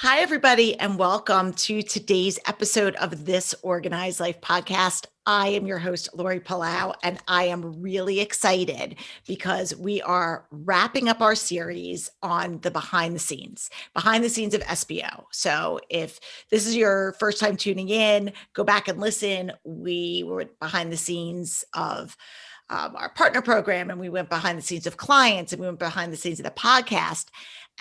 Hi, everybody, and welcome to today's episode of This Organized Life podcast. I am your host, Lori Palau, and I am really excited because we are wrapping up our series on the behind the scenes of SBO. So if this is your first time tuning in, go back and listen. We were behind the scenes of our partner program, and we went behind the scenes of clients, and we went behind the scenes of the podcast.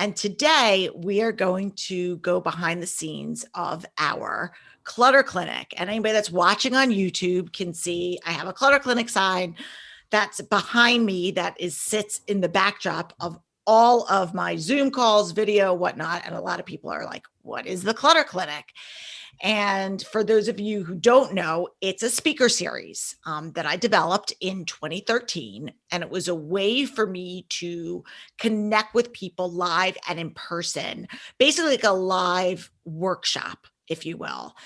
And today we are going to go behind the scenes of our Clutter Clinic. And anybody that's watching on YouTube can see I have a Clutter Clinic sign that's behind me that sits in the backdrop of all of my Zoom calls, video, whatnot. And a lot of people are like, what is the Clutter Clinic? And for those of you who don't know, it's a speaker series that I developed in 2013. And it was a way for me to connect with people live and in person, basically like a live workshop, if you will,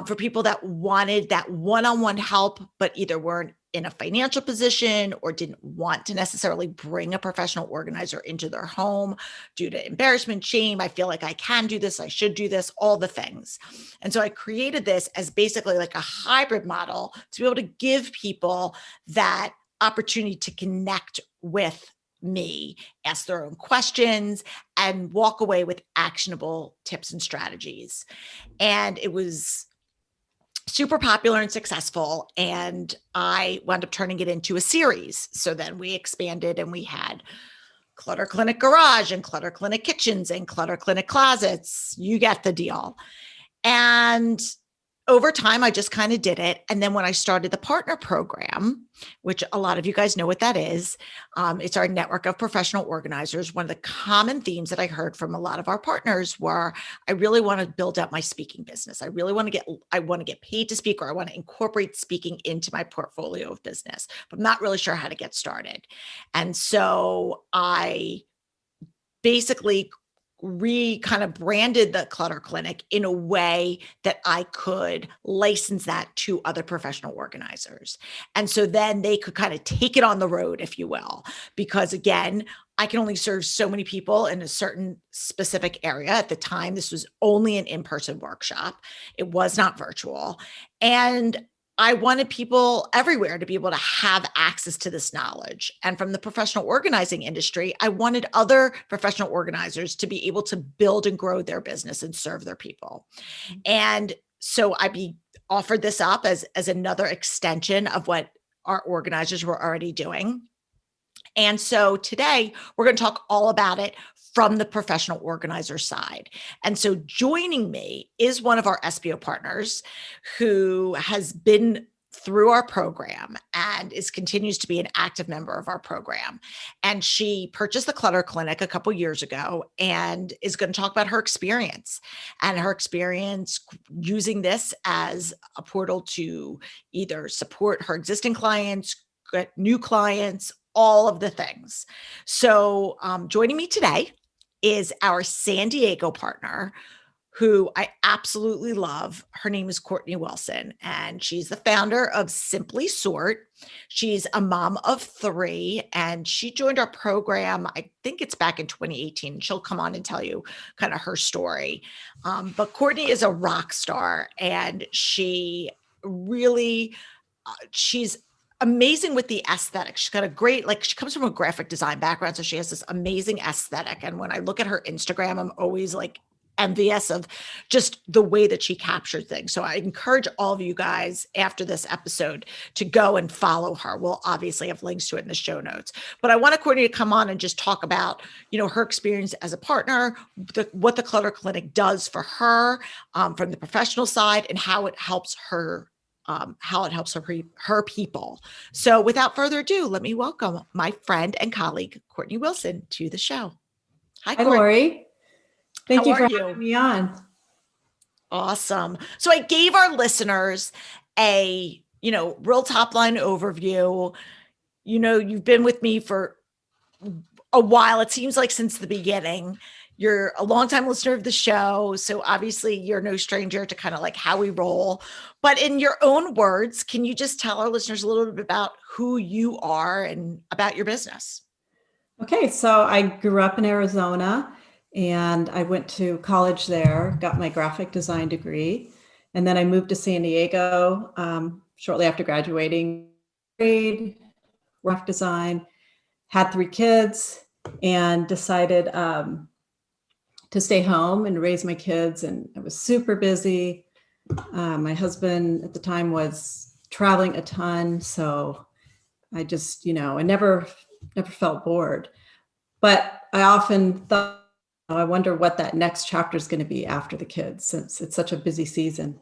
for people that wanted that one-on-one help, but either weren't in a financial position or didn't want to necessarily bring a professional organizer into their home due to embarrassment, shame. I feel like I can do this. I should do this, all the things. And so I created this as basically like a hybrid model to be able to give people that opportunity to connect with me, ask their own questions, and walk away with actionable tips and strategies. And it was super popular and successful. And I wound up turning it into a series. So then we expanded and we had Clutter Clinic Garage and Clutter Clinic Kitchens and Clutter Clinic Closets. You get the deal. And over time, I just kind of did it. And then when I started the partner program, which a lot of you guys know what that is, it's our network of professional organizers. One of the common themes that I heard from a lot of our partners were, I really want to build out my speaking business. I want to get paid to speak, or I want to incorporate speaking into my portfolio of business, but I'm not really sure how to get started. And so I basically kind of branded the Clutter Clinic in a way that I could license that to other professional organizers. And so then they could kind of take it on the road, if you will, because again, I can only serve so many people in a certain specific area. At the time, this was only an in-person workshop. It was not virtual. And I wanted people everywhere to be able to have access to this knowledge. And from the professional organizing industry, I wanted other professional organizers to be able to build and grow their business and serve their people. And so offered this up as another extension of what our organizers were already doing. And so today we're going to talk all about it from the professional organizer side. And so joining me is one of our SBO partners who has been through our program and continues to be an active member of our program. And she purchased the Clutter Clinic a couple years ago and is going to talk about her experience using this as a portal to either support her existing clients, get new clients, all of the things. So joining me today is our San Diego partner, who I absolutely love. Her name is Courtney Wilson, and she's the founder of Simpli Sort. She's a mom of 3, and she joined our program, I think it's back in 2018. She'll come on and tell you kind of her story. But Courtney is a rock star, and she really, she's amazing with the aesthetic. She's got a great, she comes from a graphic design background. So she has this amazing aesthetic. And when I look at her Instagram, I'm always envious of just the way that she captured things. So I encourage all of you guys after this episode to go and follow her. We'll obviously have links to it in the show notes, but I wanted Courtney to come on and just talk about, her experience as a partner, what the Clutter Clinic does for her from the professional side, and how it helps her her people. So without further ado, let me welcome my friend and colleague, Courtney Wilson, to the show. Hi, Lori. Thank you for having me on. Awesome. So I gave our listeners a, real top line overview. You've been with me for a while. It seems like since the beginning. You're a longtime listener of the show, so obviously you're no stranger to kind of how we roll. But in your own words, can you just tell our listeners a little bit about who you are and about your business? Okay, so I grew up in Arizona, and I went to college there, got my graphic design degree, and then I moved to San Diego shortly after graduating. Graphic design, had 3 kids, and decided to stay home and raise my kids. And I was super busy. My husband at the time was traveling a ton, so I just, I never felt bored. But I often thought, I wonder what that next chapter is going to be after the kids, since it's such a busy season.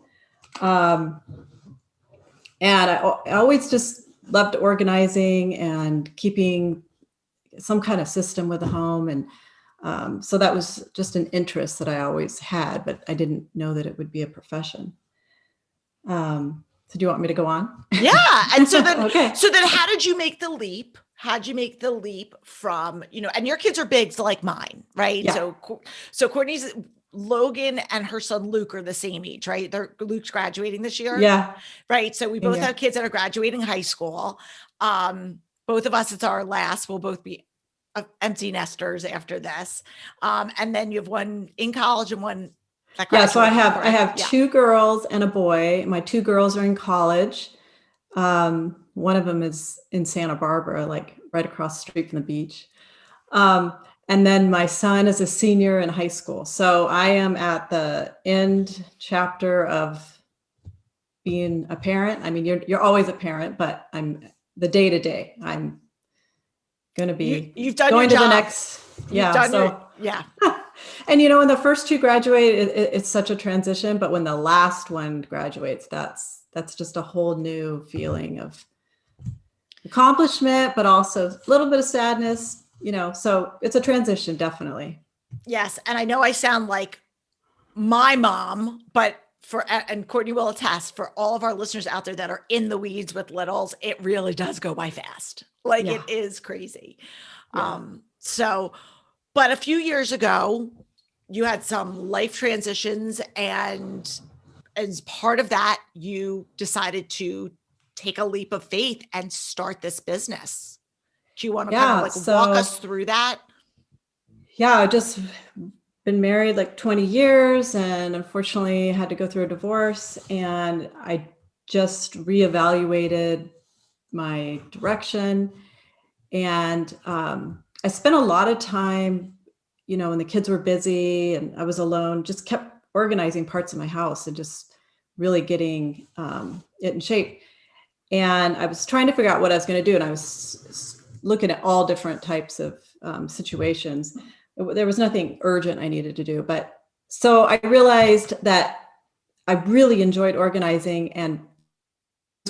And I always just loved organizing and keeping some kind of system with the home. And so that was just an interest that I always had, but I didn't know that it would be a profession. So do you want me to go on? Yeah. And so then, okay. So then how did you make the leap? How'd you make the leap from, and your kids are big, so like mine, right? Yeah. So Courtney's, Logan and her son Luke are the same age, right? Luke's graduating this year. Yeah. Right. So we both have kids that are graduating high school. Both of us, it's our last, we'll both be empty nesters after this. And then you have one in college and one. So I have 2 girls and a boy. My 2 girls are in college. One of them is in Santa Barbara, like right across the street from the beach. And then my son is a senior in high school. So I am at the end chapter of being a parent. I mean, you're always a parent, but I'm the day to day. I'm going to be you've done going your to job. The next. Yeah. And when the first 2 graduate, it's such a transition. But when the last one graduates, that's just a whole new feeling of accomplishment, but also a little bit of sadness. So it's a transition, definitely. Yes. And I know I sound like my mom, but and Courtney will attest, for all of our listeners out there that are in the weeds with littles, it really does go by fast. Like it is crazy. Yeah. But a few years ago, you had some life transitions, and as part of that, you decided to take a leap of faith and start this business. Do you want to kind of walk us through that? Yeah, I just been married like 20 years and unfortunately had to go through a divorce, and I just reevaluated my direction. And I spent a lot of time, when the kids were busy and I was alone, just kept organizing parts of my house and just really getting it in shape. And I was trying to figure out what I was going to do. And I was looking at all different types of situations. There was nothing urgent I needed to do. But so I realized that I really enjoyed organizing, and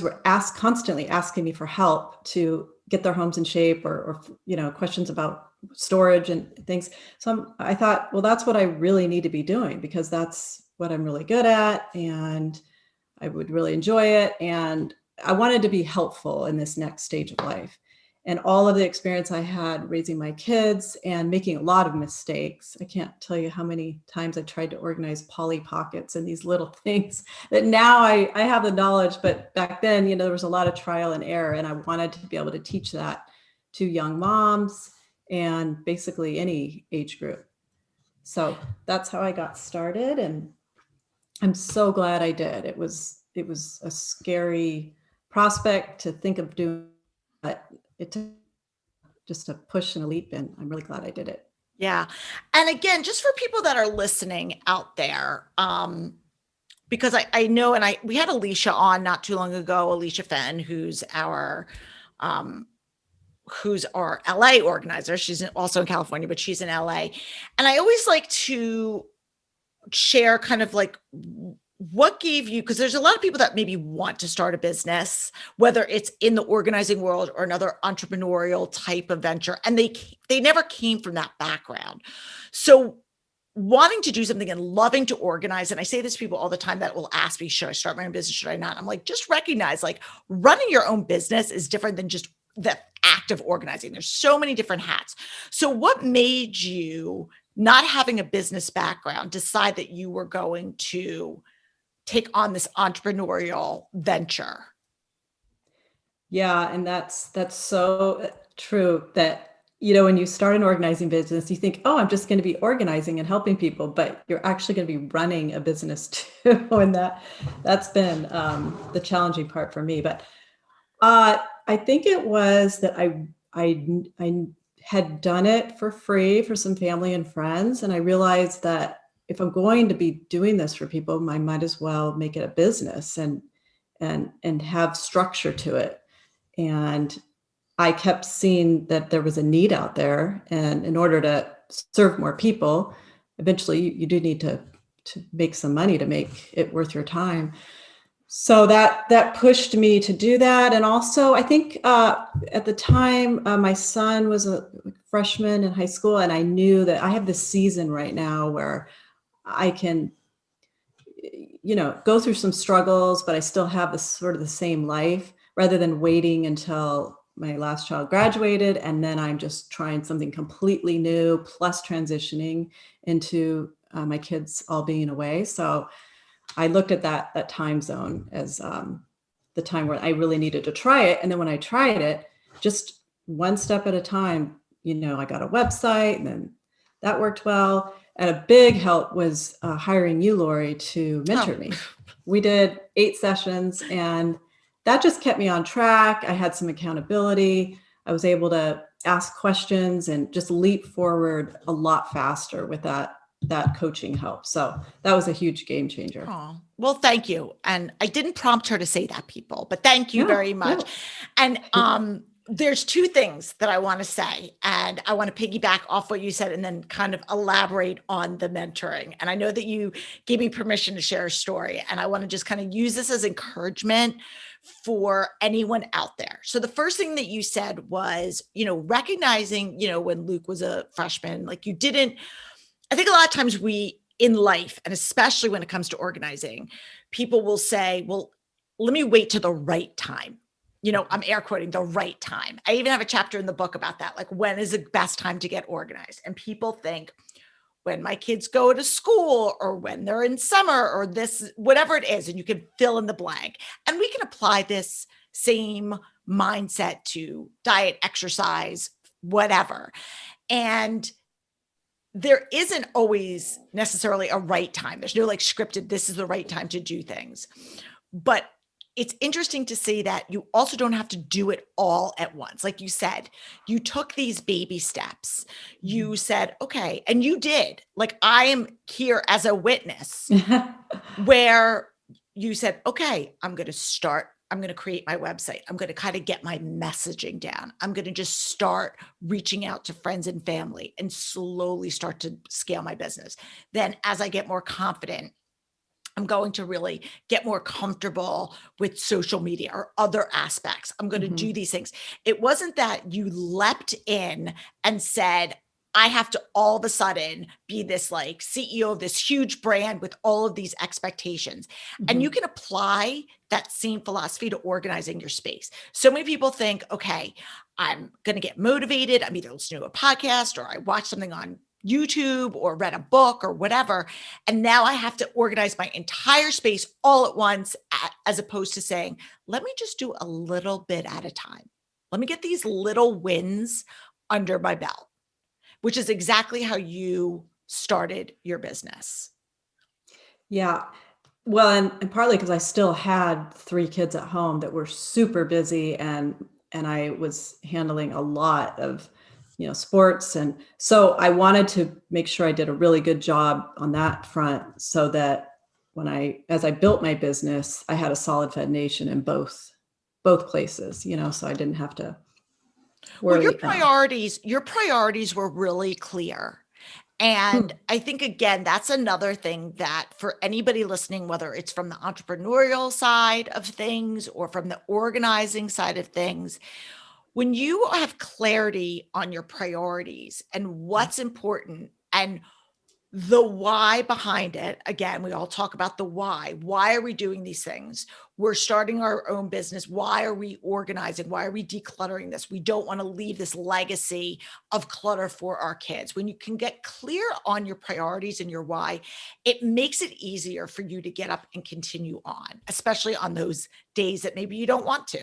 were constantly asking me for help to get their homes in shape, or questions about storage and things. So I thought, well, that's what I really need to be doing, because that's what I'm really good at and I would really enjoy it. And I wanted to be helpful in this next stage of life. And all of the experience I had raising my kids and making a lot of mistakes. I can't tell you how many times I tried to organize Polly Pockets and these little things that now I have the knowledge, but back then, there was a lot of trial and error, and I wanted to be able to teach that to young moms and basically any age group. So that's how I got started, and I'm so glad I did. It was a scary prospect to think of doing, but it took just a push and a leap, and I'm really glad I did it. Yeah. And again, just for people that are listening out there, because I know, and we had Alicia on not too long ago, Alicia Fenn, who's our LA organizer. She's also in California, but she's in LA. And I always like to share kind of like what gave you, because there's a lot of people that maybe want to start a business, whether it's in the organizing world or another entrepreneurial type of venture, and they never came from that background. So wanting to do something and loving to organize, and I say this to people all the time that will ask me, should I start my own business, should I not? I'm like, just recognize, like, running your own business is different than just the act of organizing. There's so many different hats. So what made you, not having a business background, decide that you were going to take on this entrepreneurial venture? Yeah. And that's so true, that when you start an organizing business, you think, oh, I'm just going to be organizing and helping people, but you're actually going to be running a business too. And that's been the challenging part for me. But I think it was that I had done it for free for some family and friends. And I realized that if I'm going to be doing this for people, I might as well make it a business and have structure to it. And I kept seeing that there was a need out there. And in order to serve more people, eventually you do need to make some money to make it worth your time. So that pushed me to do that. And also, I think at the time, my son was a freshman in high school, and I knew that I have this season right now where I can, go through some struggles, but I still have this sort of the same life rather than waiting until my last child graduated. And then I'm just trying something completely new, plus transitioning into my kids all being away. So I looked at that time zone as the time where I really needed to try it. And then when I tried it, just one step at a time, I got a website, and then that worked well. And a big help was hiring you, Lori, to mentor me. We did 8 sessions, and that just kept me on track. I had some accountability. I was able to ask questions and just leap forward a lot faster with that coaching help. So that was a huge game changer. Oh, well, thank you. And I didn't prompt her to say that, people, but thank you very much. Yeah. And there's 2 things that I want to say, and I want to piggyback off what you said and then kind of elaborate on the mentoring. And I know that you gave me permission to share a story, and I want to just kind of use this as encouragement for anyone out there. So the first thing that you said was, recognizing, when Luke was a freshman, like I think a lot of times in life, and especially when it comes to organizing, people will say, well, let me wait to the right time. I'm air quoting the right time. I even have a chapter in the book about that. Like, when is the best time to get organized? And people think when my kids go to school, or when they're in summer, or this, whatever it is, and you can fill in the blank. And we can apply this same mindset to diet, exercise, whatever. And there isn't always necessarily a right time. There's no like scripted, this is the right time to do things. But it's interesting to see that you also don't have to do it all at once. Like you said, you took these baby steps. You said, okay, and you did. Like, I am here as a witness where you said, okay, I'm going to create my website. I'm going to kind of get my messaging down. I'm going to just start reaching out to friends and family and slowly start to scale my business. Then as I get more confident, I'm going to really get more comfortable with social media or other aspects. I'm going to do these things. It wasn't that you leapt in and said, I have to all of a sudden be this like CEO of this huge brand with all of these expectations. And you can apply that same philosophy to organizing your space. So many people think, okay, I'm going to get motivated. I'm either listening to a podcast, or I watch something on YouTube, or read a book, or whatever. And now I have to organize my entire space all at once, as opposed to saying, let me just do a little bit at a time. Let me get these little wins under my belt, which is exactly how you started your business. Yeah. Well, and partly because I still had 3 kids at home that were super busy, and I was handling a lot of, sports. And so I wanted to make sure I did a really good job on that front, so that as I built my business, I had a solid foundation in both places, so I didn't have to Well, worry. your priorities were really clear. And I think, again, that's another thing that for anybody listening, whether it's from the entrepreneurial side of things or from the organizing side of things, when you have clarity on your priorities and what's important and the why behind it, again, we all talk about the why. Why are we doing these things? We're starting our own business. Why are we organizing? Why are we decluttering this? We don't want to leave this legacy of clutter for our kids. When you can get clear on your priorities and your why, it makes it easier for you to get up and continue on, especially on those days that maybe you don't want to,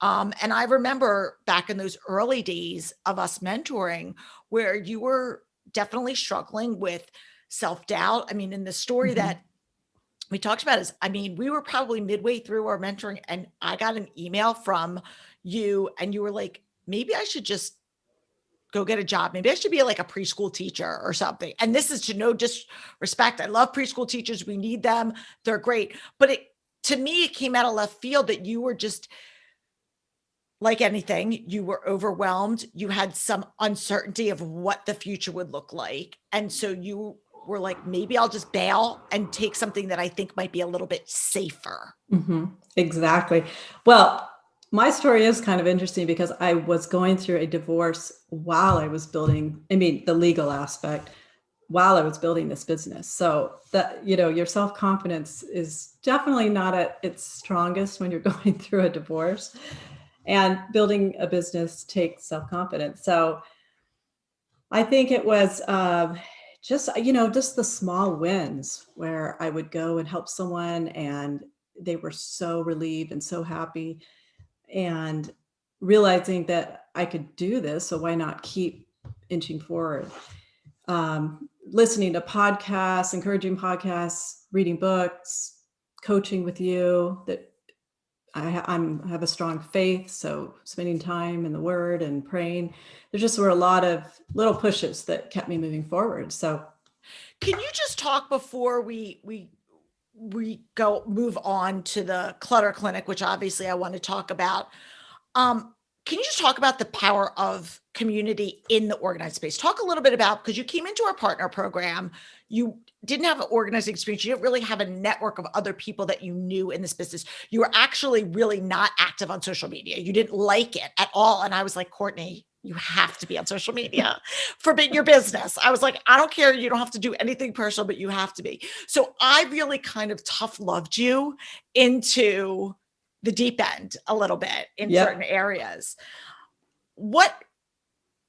And I remember back in those early days of us mentoring where you were definitely struggling with self-doubt. I mean, in the story Mhm. that we talked about is, I mean, we were probably midway through our mentoring and I got an email from you and you were like, maybe I should just go get a job. Maybe I should be like a preschool teacher or something. And this is to no disrespect. I love preschool teachers. We need them. They're great. But to me, it came out of left field that you were just like anything, you were overwhelmed. You had some uncertainty of what the future would look like. And so you were like, maybe I'll just bail and take something that I think might be a little bit safer. Mhm. Exactly. Well, my story is kind of interesting because I was going through a divorce while I was building, I mean, the legal aspect, while I was building this business. So that, your self-confidence is definitely not at its strongest when you're going through a divorce. And building a business takes self-confidence. So I think it was just the small wins where I would go and help someone and they were so relieved and so happy and realizing that I could do this. So why not keep inching forward? Listening to podcasts, encouraging podcasts, reading books, coaching with you that I have a strong faith, so spending time in the Word and praying, there just were a lot of little pushes that kept me moving forward. So, Can you just talk before we go move on to the Clutter Clinic, which obviously I want to talk about. Can you just talk about the power of community in the organized space? Talk a little bit about, because you came into our partner program, you didn't have an organizing experience. You didn't really have a network of other people that you knew in this business. You were actually really not active on social media. You didn't like it at all. And I was like, Courtney, you have to be on social media for your business. I was like, I don't care. You don't have to do anything personal, but you have to be. So I really kind of tough loved you into the deep end a little bit in certain yep. areas. What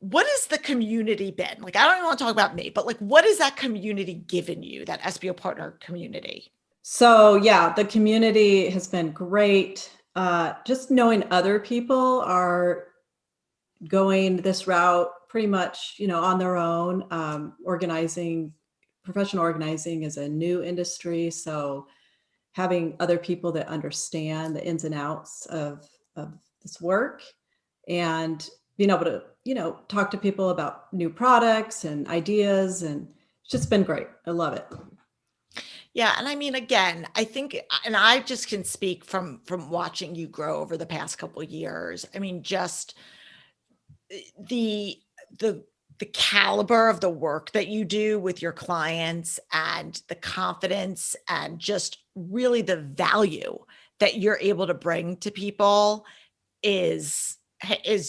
what has the community been? Like, I don't even want to talk about me, but like what has that community given you, that SBO partner community? So, yeah, the community has been great. Just knowing other people are going this route pretty much, on their own. Professional organizing is a new industry. So, having other people that understand the ins and outs of this work and being able to, talk to people about new products and ideas. And it's just been great. I love it. Yeah, and I mean, again, I think, and I just can speak from watching you grow over the past couple of years. I mean, just the the the caliber of the work that you do with your clients and the confidence and just really the value that you're able to bring to people is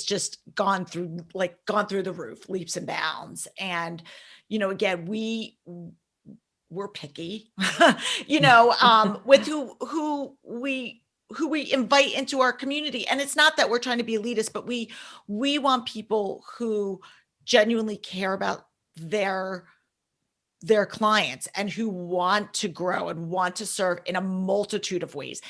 just gone through the roof, leaps and bounds. And again, we're picky, with who we invite into our community. And it's not that we're trying to be elitist, but we want people who genuinely care about their their clients and who want to grow and want to serve in a multitude of ways,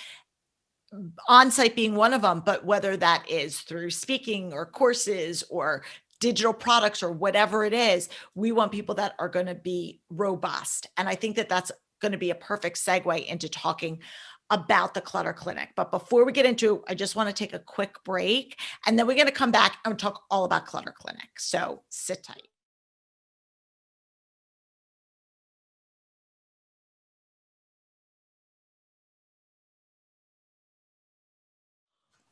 on-site being one of them, but whether that is through speaking or courses or digital products or whatever it is, we want people that are going to be robust. And I think that that's going to be a perfect segue into talking about the Clutter Clinic. But before we get into, I just want to take a quick break and then we're going to come back and talk all about Clutter Clinic. So sit tight.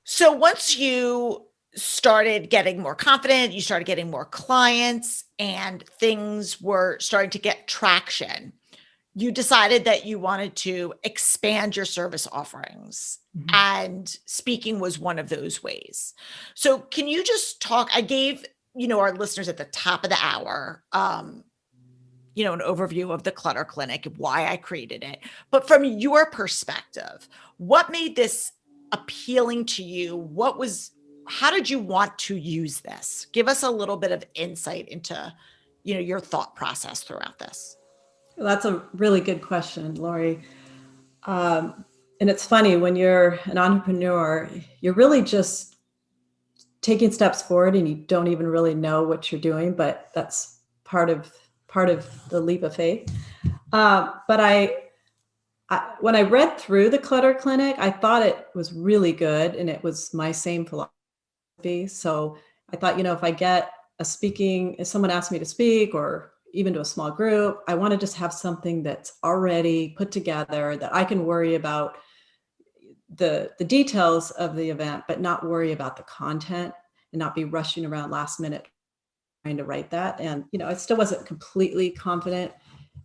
So once you started getting more confident, you started getting more clients, and things were starting to get traction, you decided that you wanted to expand your service offerings. Mhm. And speaking was one of those ways. So can you just talk? I gave, our listeners at the top of the hour, an overview of the Clutter Clinic, why I created it. But from your perspective, what made this appealing to you? How did you want to use this? Give us a little bit of insight into, your thought process throughout this. That's a really good question, Lori. Um, And it's funny, when you're an entrepreneur, you're really just taking steps forward and you don't even really know what you're doing, but that's part of the leap of faith. But when I read through the Clutter Clinic, I thought it was really good, and it was my same philosophy. So I thought, if someone asked me to speak or even to a small group, I want to just have something that's already put together that I can worry about the details of the event, but not worry about the content and not be rushing around last minute trying to write that. And, I still wasn't completely confident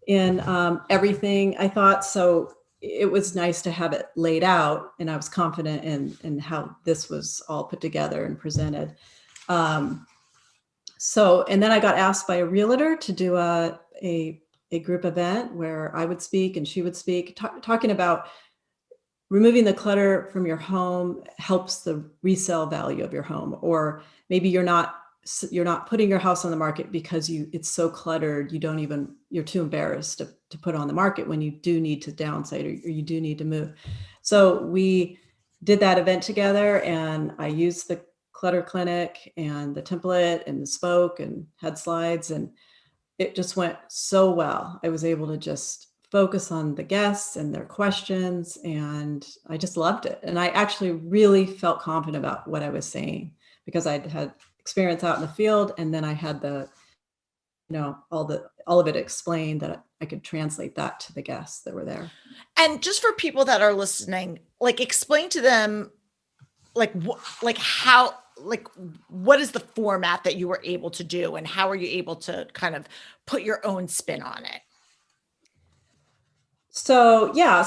in everything I thought. So it was nice to have it laid out, and I was confident in how this was all put together and presented. And then I got asked by a realtor to do a group event where I would speak and she would speak, talking about removing the clutter from your home helps the resale value of your home. Or maybe you're not putting your house on the market because it's so cluttered, you're too embarrassed to put on the market when you do need to downsize or you do need to move. So we did that event together, and I used the Clutter Clinic and the template and spoke and had slides, and it just went so well. I was able to just focus on the guests and their questions, and I just loved it. And I actually really felt confident about what I was saying because I'd had experience out in the field, and then I had all of it explained that I could translate that to the guests that were there. And just for people that are listening, like, explain to them, like, how, like, what is the format that you were able to do, and how are you able to kind of put your own spin on it? So yeah,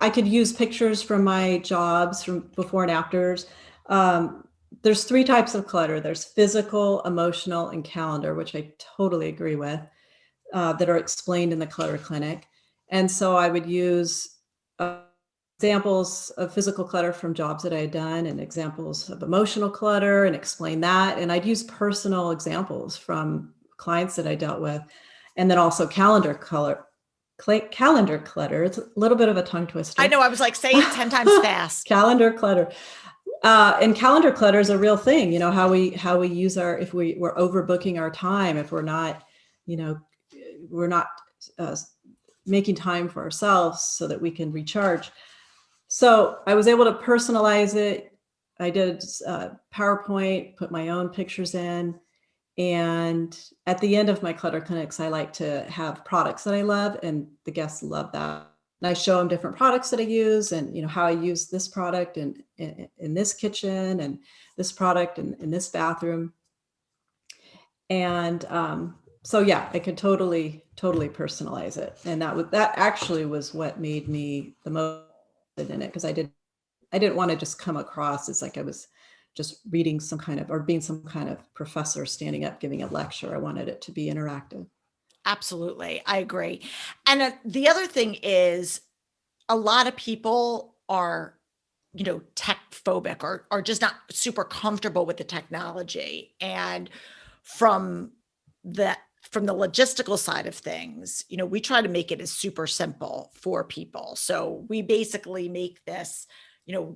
I could use pictures from my jobs from before and afters. There's three types of clutter. There's physical, emotional, and calendar, which I totally agree with, that are explained in the Clutter Clinic. And so I would use examples of physical clutter from jobs that I had done, and examples of emotional clutter, and explain that. And I'd use personal examples from clients that I dealt with. And then also calendar clutter. It's a little bit of a tongue twister. I know, I was like, say it 10 times fast. Calendar clutter. And calendar clutter is a real thing. How we use if we're overbooking our time, if we're not making time for ourselves so that we can recharge. So I was able to personalize it. I did PowerPoint, put my own pictures in. And at the end of my Clutter Clinics, I like to have products that I love, and the guests love that. And I show them different products that I use, and how I use this product in this kitchen, and this product in this bathroom. And so yeah, I could totally personalize it. And that actually was what made me the most in it, because I didn't want to just come across as like I was just reading being some kind of professor standing up giving a lecture. I wanted it to be interactive. Absolutely. I agree. And the other thing is, a lot of people are, tech phobic, or just not super comfortable with the technology. And from the logistical side of things, we try to make it as super simple for people. So we basically make this,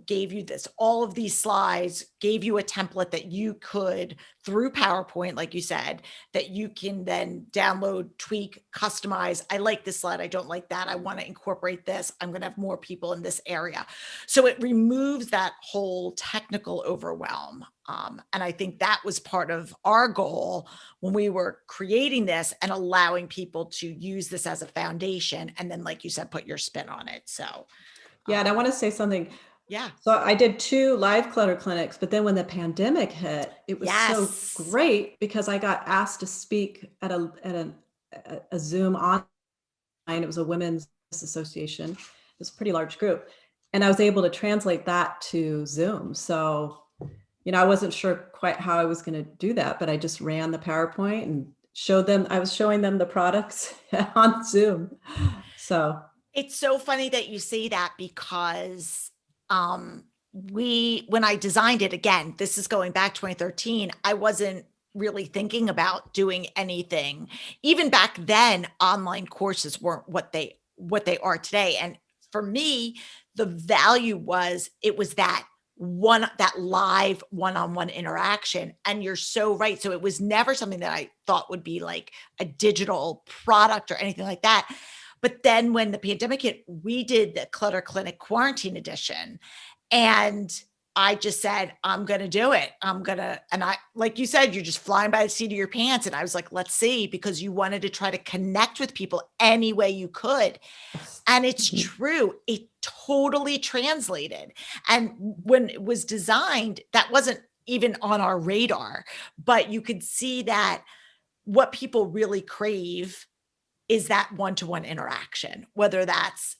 gave you all of these slides, gave you a template that you could, through PowerPoint, like you said, that you can then download, tweak, customize. I like this slide. I don't like that. I want to incorporate this. I'm going to have more people in this area. So it removes that whole technical overwhelm. And I think that was part of our goal when we were creating this, and allowing people to use this as a foundation. And then, like you said, put your spin on it. So yeah. And I want to say something. Yeah. So I did 2 live Clutter Clinics, but then when the pandemic hit, it was so great because I got asked to speak at a Zoom online. It was a women's association. It was a pretty large group. And I was able to translate that to Zoom. So, I wasn't sure quite how I was going to do that, but I just ran the PowerPoint and I was showing them the products on Zoom. So it's so funny that you say that, because when I designed it, again, this is going back 2013, I wasn't really thinking about doing anything. Even back then, online courses weren't what they are today. And for me, the value was, it was that live one-on-one interaction. And you're so right. So it was never something that I thought would be like a digital product or anything like that. But then when the pandemic hit, we did the Clutter Clinic quarantine edition. And I just said, I'm going to do it. And I, like you said, you're just flying by the seat of your pants. And I was like, let's see, because you wanted to try to connect with people any way you could. And it's true. It totally translated. And when it was designed, that wasn't even on our radar, but you could see that what people really crave is that one-to-one interaction, whether that's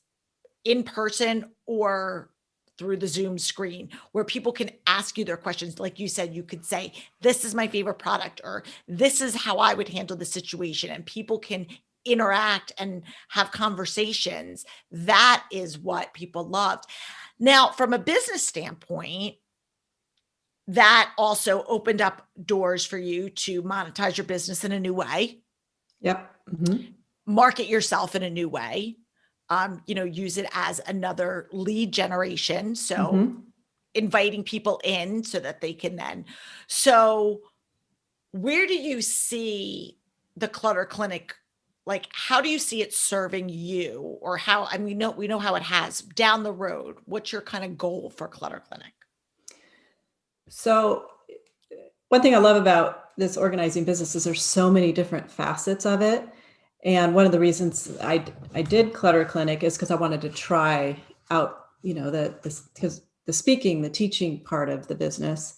in person or through the Zoom screen, where people can ask you their questions. Like you said, you could say, this is my favorite product, or this is how I would handle the situation. And people can interact and have conversations. That is what people loved. Now, from a business standpoint, that also opened up doors for you to monetize your business in a new way. Yep. Market yourself in a new way. Use it as another lead generation. So inviting people in so that they can then. So where do you see the Clutter Clinic? Like, how do you see it serving you, or how, I mean, we know how it has down the road. What's your kind of goal for Clutter Clinic? So one thing I love about this organizing business is there's so many different facets of it. And one of the reasons I did Clutter Clinic is because I wanted to try out, because the speaking, the teaching part of the business.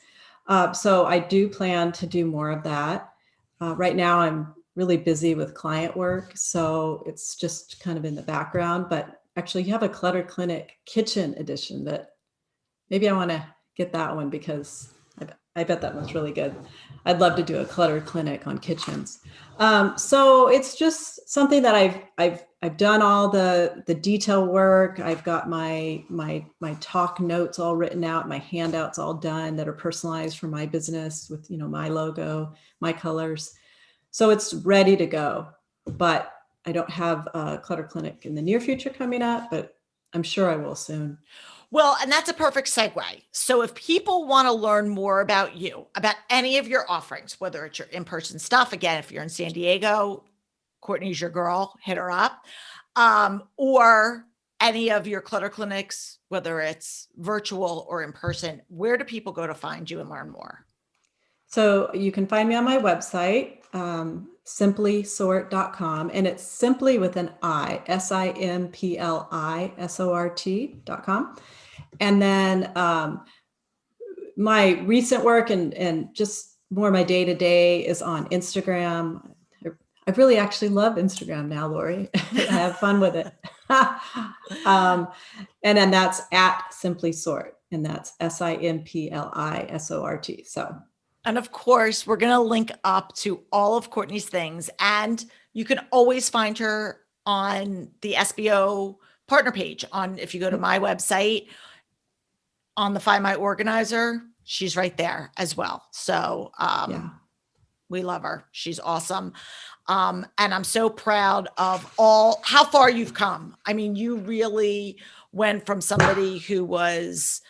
So I do plan to do more of that. Right now, I'm really busy with client work, so it's just kind of in the background. But actually, you have a Clutter Clinic kitchen edition that maybe I want to get that one, because I bet that one's really good. I'd love to do a Clutter Clinic on kitchens. So it's just something that I've done all the detail work. I've got my talk notes all written out, my handouts all done that are personalized for my business with, my logo, my colors. So it's ready to go. But I don't have a Clutter Clinic in the near future coming up, but I'm sure I will soon. Well, and that's a perfect segue. So if people want to learn more about you, about any of your offerings, whether it's your in-person stuff, again, if you're in San Diego, Courtney's your girl, hit her up, or any of your Clutter Clinics, whether it's virtual or in person, where do people go to find you and learn more? So you can find me on my website, simplisort.com, and it's simply with an I, SIMPLISORT.com. And then my recent work and just more my day-to-day is on Instagram. I really actually love Instagram now, Lori. I have fun with it. And then that's at Simpli Sort, and that's SIMPLISORT. So. And of course, we're going to link up to all of Courtney's things, and you can always find her on the SBO partner page if you go to my website on the Find My Organizer, she's right there as well. So, we love her. She's awesome. And I'm so proud of how far you've come. I mean, you really went from somebody who was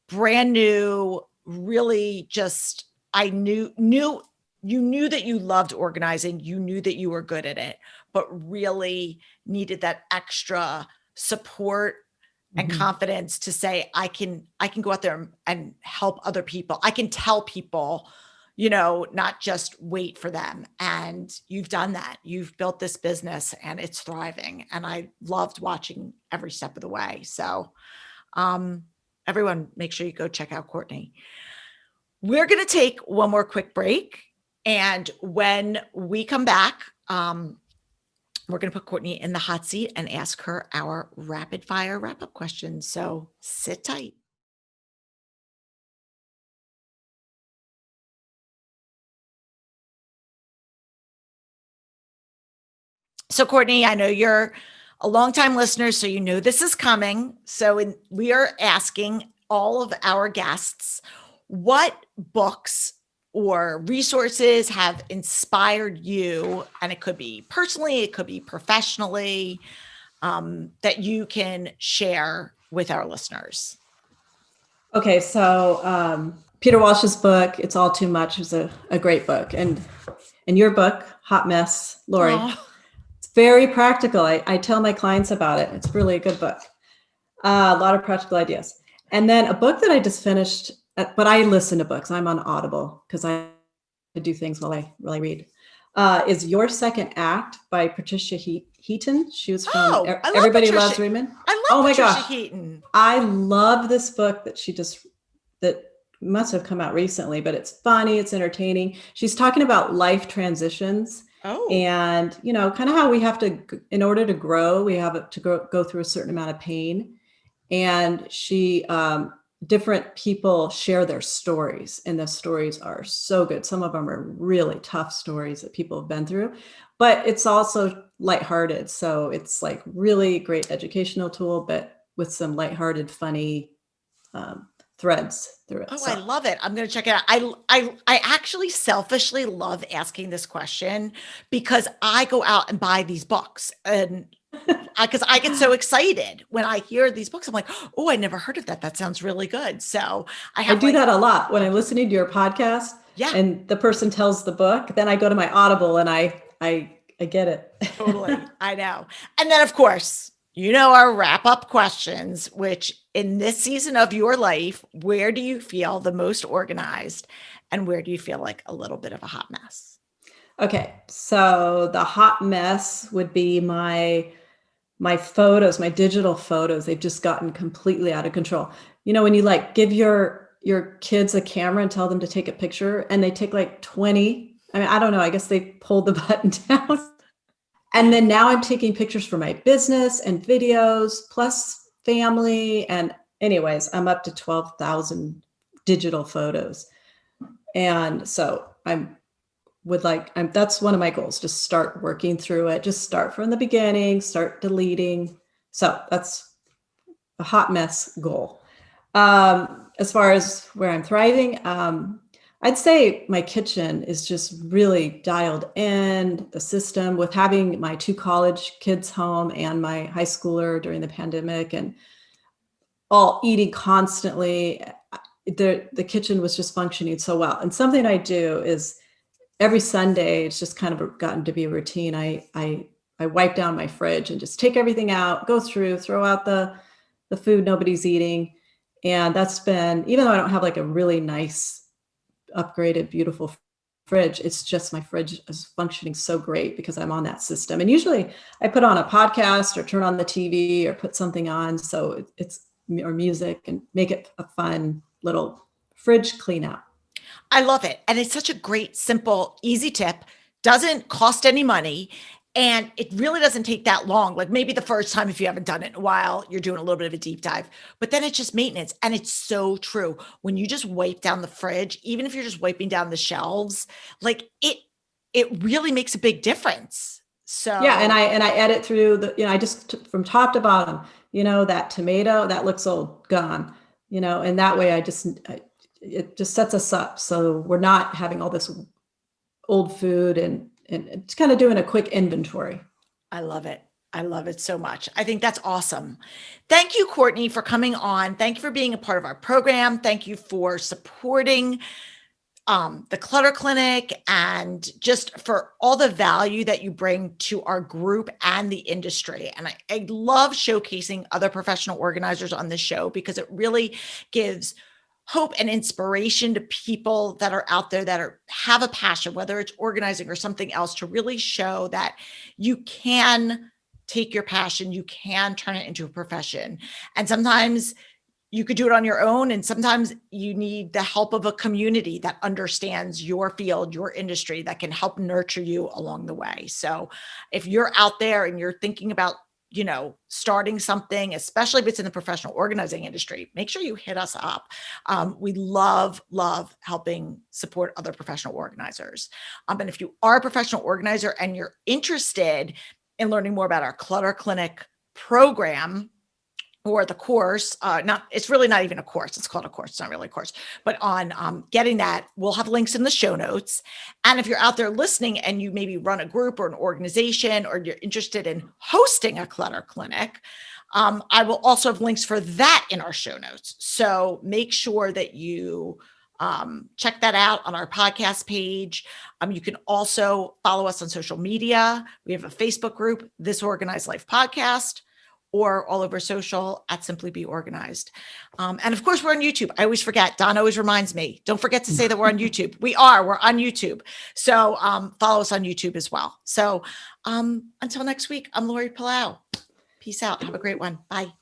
brand new, really just, you knew that you loved organizing. You knew that you were good at it, but really needed that extra support and confidence to say, I can go out there and help other people. I can tell people, not just wait for them. And you've done that. You've built this business and it's thriving. And I loved watching every step of the way. So, everyone, make sure you go check out Courtney. We're going to take one more quick break. And when we come back, we're going to put Courtney in the hot seat and ask her our rapid fire wrap-up questions. So sit tight. So Courtney, I know you're a longtime listener, so you know this is coming. So we are asking all of our guests, what books or resources have inspired you? And it could be personally, it could be professionally. that you can share with our listeners? Okay, so Peter Walsh's book, It's All Too Much, is a great book. And your book, Hot Mess, Lori, Oh, it's very practical. I tell my clients about it. It's really a good book. A lot of practical ideas. And then a book that I just finished, but I listen to books. I'm on Audible because I do things while I read. Is Your Second Act by Patricia Heaton. She was from oh, I love Everybody Patricia. Loves Raymond. I love Oh my Patricia gosh. Heaton. I love this book that must have come out recently, but it's funny, it's entertaining. She's talking about life transitions Oh, and, kind of how we have to, in order to grow, we have to go through a certain amount of pain. And different people share their stories, and the stories are so good. Some of them are really tough stories that people have been through, but it's also lighthearted. So it's like really great educational tool, but with some lighthearted, funny threads through it. oh, I So love it. I'm going to check it out. I actually selfishly love asking this question because I go out and buy these books, and because I get so excited when I hear these books. I'm like, oh, I never heard of that. That sounds really good. So I I have do like, that a lot when I'm listening to your podcast yeah, and the person tells the book, then I go to my Audible and I get it. totally. I know. And then, of course, our wrap up questions, which in this season of your life, where do you feel the most organized and where do you feel like a little bit of a hot mess? Okay, so the hot mess would be my photos, my digital photos. They've just gotten completely out of control. When you like give your kids a camera and tell them to take a picture and they take like 20. I mean, I don't know. I guess they pulled the button down. And then now I'm taking pictures for my business and videos plus family. And anyways, I'm up to 12,000 digital photos. And so that's one of my goals, just start working through it, just start from the beginning, start deleting. So that's a hot mess goal. As far as where I'm thriving, I'd say my kitchen is just really dialed in the system with having my 2 college kids home and my high schooler during the pandemic and all eating constantly. The kitchen was just functioning so well. And something I do is every Sunday, it's just kind of gotten to be a routine. I wipe down my fridge and just take everything out, go through, throw out the food nobody's eating. And that's been, even though I don't have like a really nice, upgraded, beautiful fridge, it's just my fridge is functioning so great because I'm on that system. And usually I put on a podcast or turn on the TV or put something on. So it's, or music, and make it a fun little fridge clean out. I love it. And it's such a great, simple, easy tip. Doesn't cost any money. And it really doesn't take that long. Like maybe the first time, if you haven't done it in a while, you're doing a little bit of a deep dive, but then it's just maintenance. And it's so true. When you just wipe down the fridge, even if you're just wiping down the shelves, like it really makes a big difference. Yeah, and So I edit through I just from top to bottom, that tomato that looks old, gone, and that way it just sets us up so we're not having all this old food, and it's kind of doing a quick inventory. I love it. I love it so much. I think that's awesome. Thank you, Courtney, for coming on. Thank you for being a part of our program. Thank you for supporting the Clutter Clinic and just for all the value that you bring to our group and the industry. And I love showcasing other professional organizers on this show because it really gives hope and inspiration to people that are out there that have a passion, whether it's organizing or something else, to really show that you can take your passion, you can turn it into a profession. And sometimes you could do it on your own. And sometimes you need the help of a community that understands your field, your industry, that can help nurture you along the way. So if you're out there and you're thinking about, starting something, especially if it's in the professional organizing industry, make sure you hit us up. We love helping support other professional organizers. And if you are a professional organizer and you're interested in learning more about our Clutter Clinic program, or the course, it's really not even a course. It's called a course. It's not really a course, but on getting that, we'll have links in the show notes. And if you're out there listening and you maybe run a group or an organization, or you're interested in hosting a clutter clinic, I will also have links for that in our show notes. So make sure that you check that out on our podcast page. You can also follow us on social media. We have a Facebook group, This Organized Life Podcast, or all over social at Simply Be Organized. And of course, we're on YouTube. I always forget. Don always reminds me, don't forget to say that we're on YouTube. We're on YouTube. So follow us on YouTube as well. So until next week, I'm Lori Palau. Peace out. Have a great one. Bye.